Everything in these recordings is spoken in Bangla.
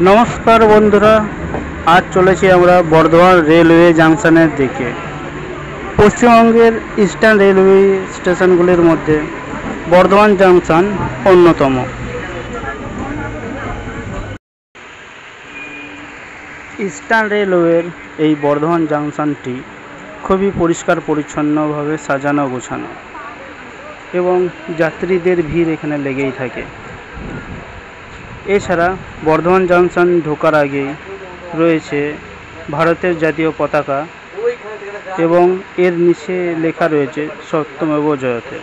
নমস্কার বন্ধুরা, আজ চলেছি আমরা বর্ধমান রেলওয়ে জাংশনের দিকে। পশ্চিমবঙ্গের ইস্টার্ন রেলওয়ে স্টেশনগুলির মধ্যে বর্ধমান জাংশন অন্যতম। ইস্টার্ন রেলওয়ের এই বর্ধমান জাংশনটি খুবই পরিষ্কার পরিচ্ছন্নভাবে সাজানো গোছানো এবং যাত্রীদের ভিড় এখানে লেগেই থাকে। এছাড়া বর্ধমান জাংশন ঢোকার আগেই রয়েছে ভারতের জাতীয় পতাকা এবং এর নিচে লেখা রয়েছে সত্যমেব জয়তে।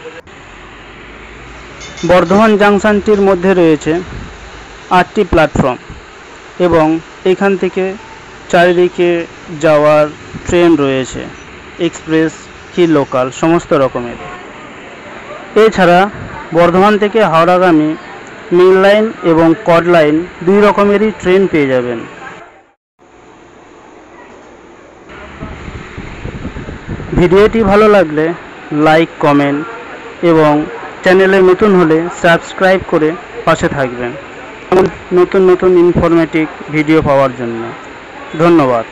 বর্ধমান জাংশনটির মধ্যে রয়েছে 8টি প্ল্যাটফর্ম এবং এখান থেকে চারিদিকে যাওয়ার ট্রেন রয়েছে, এক্সপ্রেস কি লোকাল সমস্ত রকমের। এছাড়া বর্ধমান থেকে হাওড়াগামী মেন লাইন এবং কড লাইন দুই রকমেরই ট্রেন পেয়ে যাবেন। ভিডিওটি ভালো লাগলে লাইক, কমেন্ট এবং চ্যানেলে নতুন হলে সাবস্ক্রাইব করে পাশে থাকবেন নতুন নতুন ইনফরমেটিভ ভিডিও পাওয়ার জন্য। ধন্যবাদ।